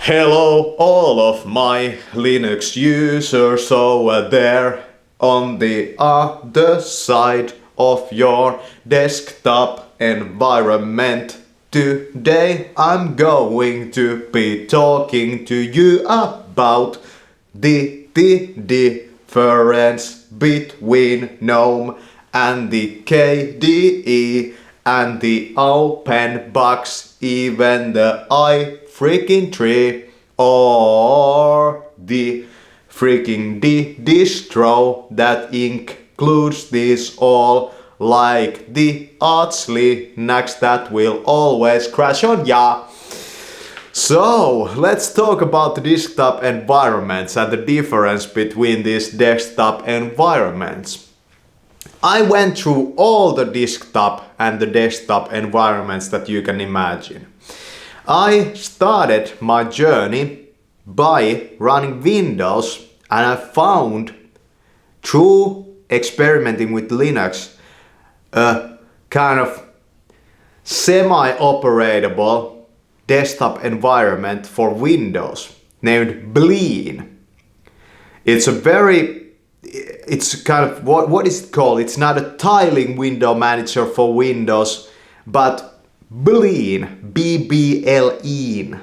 Hello all of my Linux users over there on the other side of your desktop environment. Today I'm going to be talking to you about the difference between Gnome and the KDE and the Openbox, even the freaking tree, or the freaking distro that includes this all, like the STYLEST Linux that will always crash on ya. So let's talk about the desktop environments and the difference between these desktop environments. I went through all the desktop and the desktop environments that you can imagine. I started my journey by running Windows, and I found through experimenting with Linux a kind of semi-operatable desktop environment for Windows named BBLEAN. It's kind of, what is it called? It's not a tiling window manager for Windows, but BBLEAN, BBLEAN.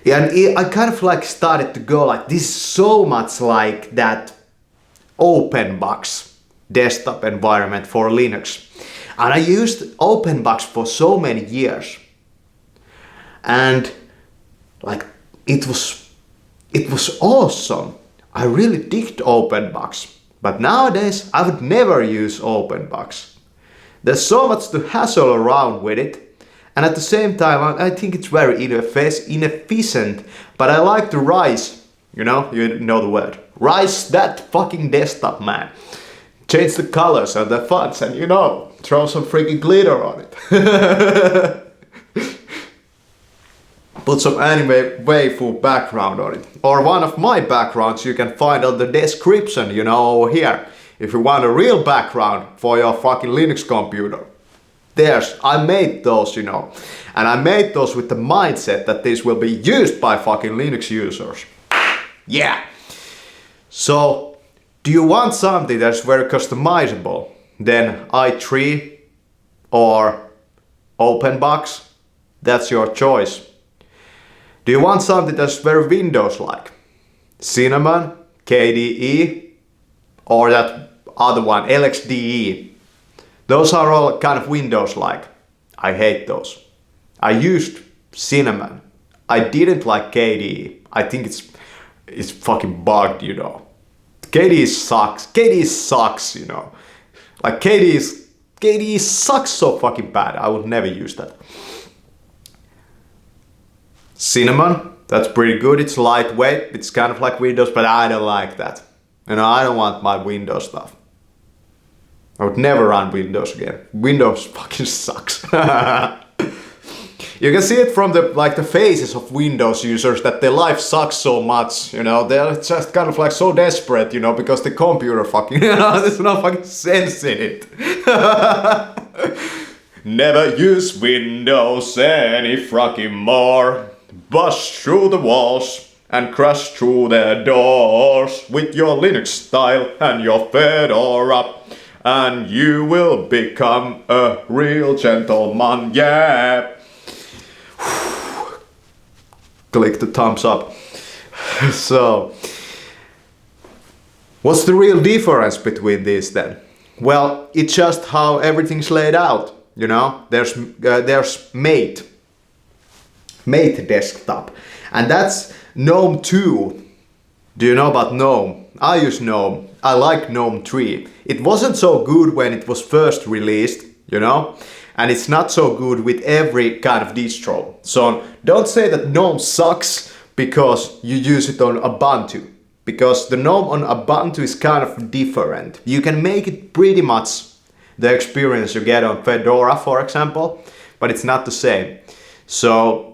And I kind of like started to go like, this is so much like that Openbox desktop environment for Linux. And I used Openbox for so many years. And like, it was awesome. I really digged Openbox. But nowadays, I would never use Openbox. There's so much to hassle around with it, and at the same time I think it's very inefficient, but I like to rise, you know the word, rise that fucking desktop, man. Change the colors and the fonts and throw some freaking glitter on it. Put some anime waifu background on it. Or one of my backgrounds you can find on the description, over here. If you want a real background for your fucking Linux computer. I made those, And I made those with the mindset that these will be used by fucking Linux users. Yeah. So, do you want something that's very customizable? Then i3 or Openbox, that's your choice. Do you want something that's very Windows-like? Cinnamon, KDE, or that other one, Lxde. Those are all kind of Windows-like. I hate those. I used Cinnamon. I didn't like KDE. I think it's fucking bugged, KDE sucks. KDE sucks, Like KDE sucks so fucking bad. I would never use that. Cinnamon, that's pretty good. It's lightweight. It's kind of like Windows, but I don't like that. I don't want my Windows stuff. I would never run Windows again. Windows fucking sucks. You can see it from the faces of Windows users that their life sucks so much, They're just kind of like so desperate, because the computer fucking, there's no fucking sense in it. Never use Windows any fucking more. Bust through the walls and crash through the doors with your Linux style and your Fedora, and you will become a real gentleman, yeah. Click the thumbs up. So, what's the real difference between these then? Well, it's just how everything's laid out, There's Mate desktop, and that's Gnome 2. Do you know about Gnome? I use Gnome. I like Gnome 3. It wasn't so good when it was first released, And it's not so good with every kind of distro. So don't say that Gnome sucks because you use it on Ubuntu. Because the Gnome on Ubuntu is kind of different. You can make it pretty much the experience you get on Fedora, for example, but it's not the same. So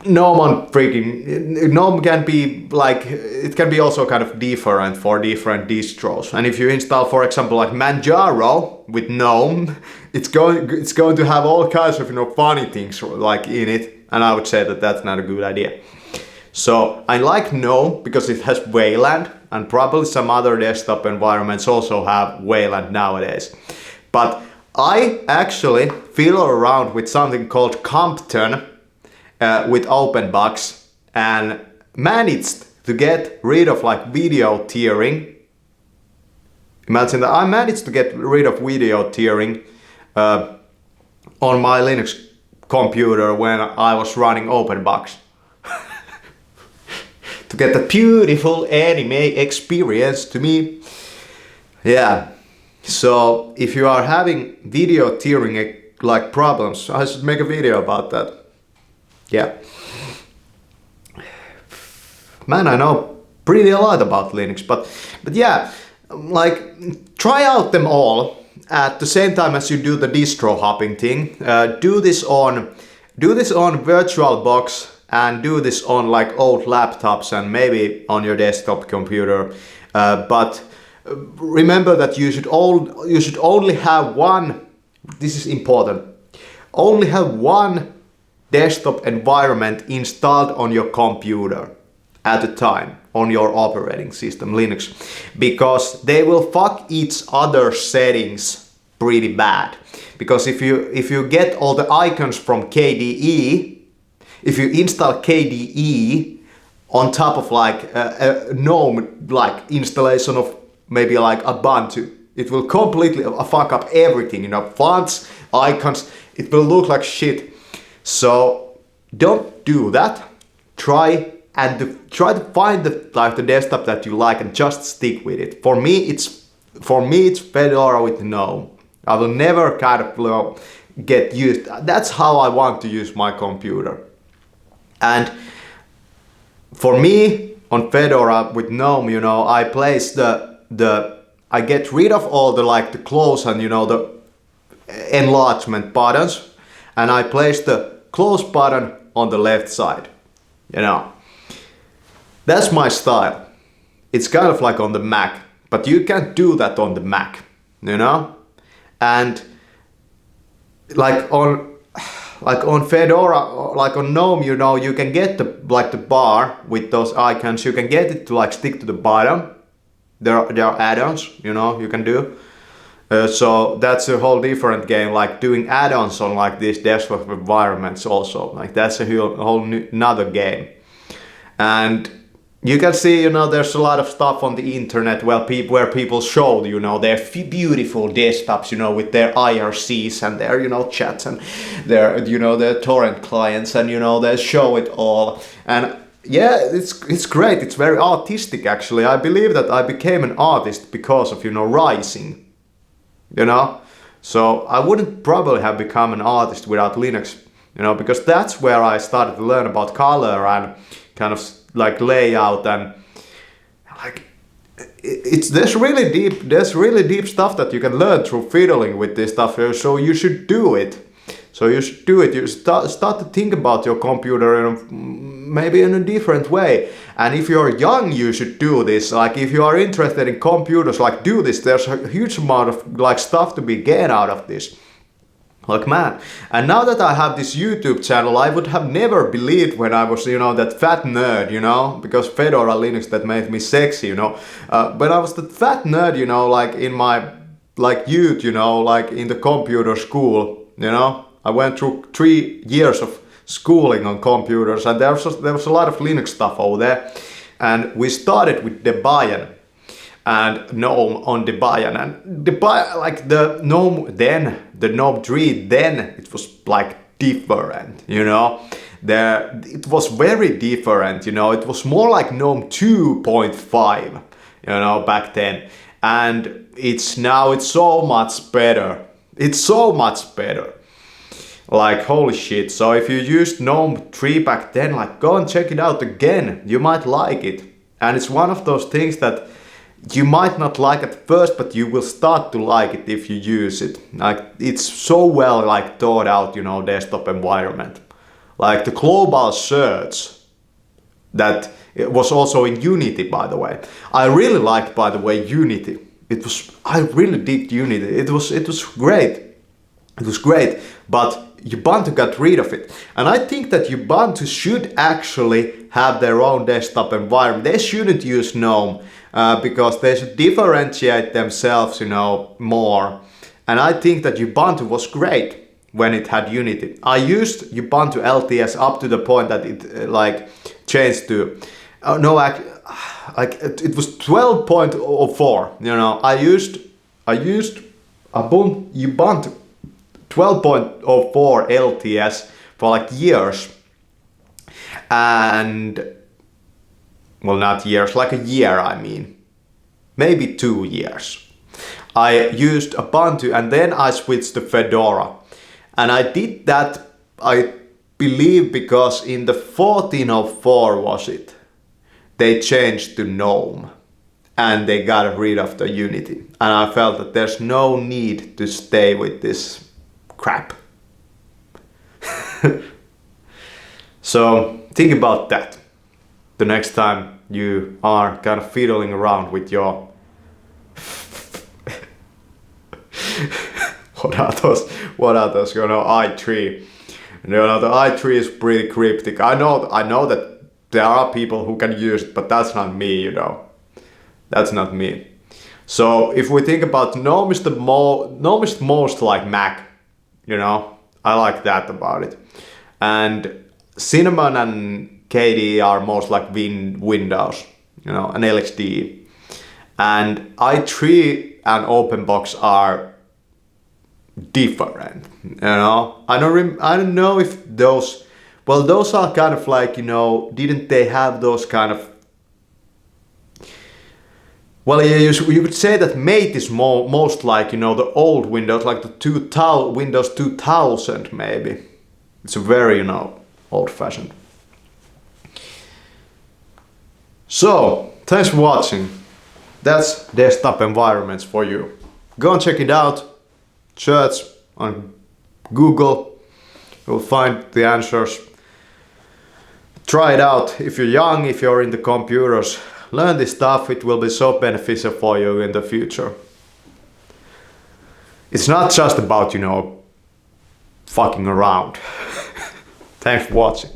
Gnome can be like, it can be also kind of different for different distros. And if you install, for example, like Manjaro with Gnome, it's going to have all kinds of funny things like in it. and I would say that that's not a good idea. So I like Gnome because it has Wayland, and probably some other desktop environments also have Wayland nowadays. But I actually fiddle around with something called Compton with Openbox and managed to get rid of like video tearing. Imagine that I managed to get rid of video tearing on my Linux computer when I was running Openbox. To get the beautiful anime experience to me. Yeah, so if you are having video tearing like problems, I should make a video about that. Yeah. Man, I know pretty a lot about Linux, but yeah, like try out them all at the same time as you do the distro hopping thing. Do this on VirtualBox and do this on like old laptops and maybe on your desktop computer. But remember that you should only have one. This is important. Only have one desktop environment installed on your computer at a time on your operating system, Linux, because they will fuck each other's settings pretty bad. Because if you get all the icons from KDE, if you install KDE on top of like a GNOME like installation of maybe like Ubuntu, it will completely fuck up everything, you know, fonts, icons, it will look like shit. So don't do that. Try to find the desktop that you like and just stick with it. For me it's Fedora with Gnome. I will never kind of get used. That's how I want to use my computer. And for me on Fedora with Gnome, you know, I place I get rid of all the like the close and, you know, the enlargement buttons, and I place the close button on the left side, you know. That's my style. It's kind of like on the Mac, but you can't do that on the Mac, you know. And like on Fedora, like on Gnome, you know, you can get the bar with those icons. You can get it to like stick to the bottom. There are add-ons, you know, you can do. So that's a whole different game. Like doing add-ons on like these desktop environments also. Like that's a whole another game. And you can see, you know, there's a lot of stuff on the internet where people show, you know, their beautiful desktops, you know, with their IRCs and their, you know, chats and their, you know, their torrent clients, and, you know, they show it all. And yeah, it's great. It's very artistic, actually. I believe that I became an artist because of, you know, Rising, you know. So I wouldn't probably have become an artist without Linux, you know, because that's where I started to learn about color and kind of like layout, and like there's really deep stuff that you can learn through fiddling with this stuff. So you should do it. You start to think about your computer maybe in a different way. And if you're young, you should do this. Like if you are interested in computers, like do this. There's a huge amount of like stuff to be gained out of this. Like man, and now that I have this YouTube channel, I would have never believed when I was, you know, that fat nerd, you know, because Fedora Linux that made me sexy, you know. When I was that fat nerd, you know, like in my like youth, you know, like in the computer school, you know, I went through 3 years of schooling on computers, and there was a lot of Linux stuff over there, and we started with Debian and Gnome on Debian, and Debian, like the Gnome 3, then it was like different, you know. It was very different, you know. It was more like Gnome 2.5, you know, back then, and it's so much better. It's so much better. Like holy shit. So if you used Gnome 3 back then, like go and check it out again. You might like it, and it's one of those things that you might not like at first, but you will start to like it if you use it. Like it's so well like thought out, you know, desktop environment. Like the global search that it was also in Unity, by the way. I really liked, by the way, Unity. I really did Unity. It was great. It was great, but Ubuntu got rid of it. And I think that Ubuntu should actually have their own desktop environment. They shouldn't use GNOME because they should differentiate themselves, you know, more. And I think that Ubuntu was great when it had Unity. I used Ubuntu LTS up to the point that it like changed to, it was 12.04. You know, I used Ubuntu 12.04 LTS for like years, and well, not years, like a year, I mean, maybe 2 years. I used Ubuntu and then I switched to Fedora, and I did that, I believe, because in the 14.04 was it, they changed to GNOME and they got rid of the Unity, and I felt that there's no need to stay with this crap. So think about that the next time you are kind of fiddling around with your what are those, you know, i3. You know, the i3 is pretty cryptic. I know that there are people who can use it, but that's not me, you know. That's not me. So if we think about GNOME is most like Mac, you know. I like that about it. And Cinnamon and KDE are most like Windows, you know, and Lxde. And i3 and Openbox are different, you know. I don't know if those, well, those are kind of like, you know, didn't they have those kind of, well, you could say that Mate is most like, you know, the old Windows, like the Windows 2000 maybe. It's a very, you know, old-fashioned. So, thanks for watching. That's desktop environments for you. Go and check it out. Search on Google. You'll find the answers. Try it out. If you're young, if you're into computers, learn this stuff. It will be so beneficial for you in the future. It's not just about, you know, fucking around. Thanks for watching.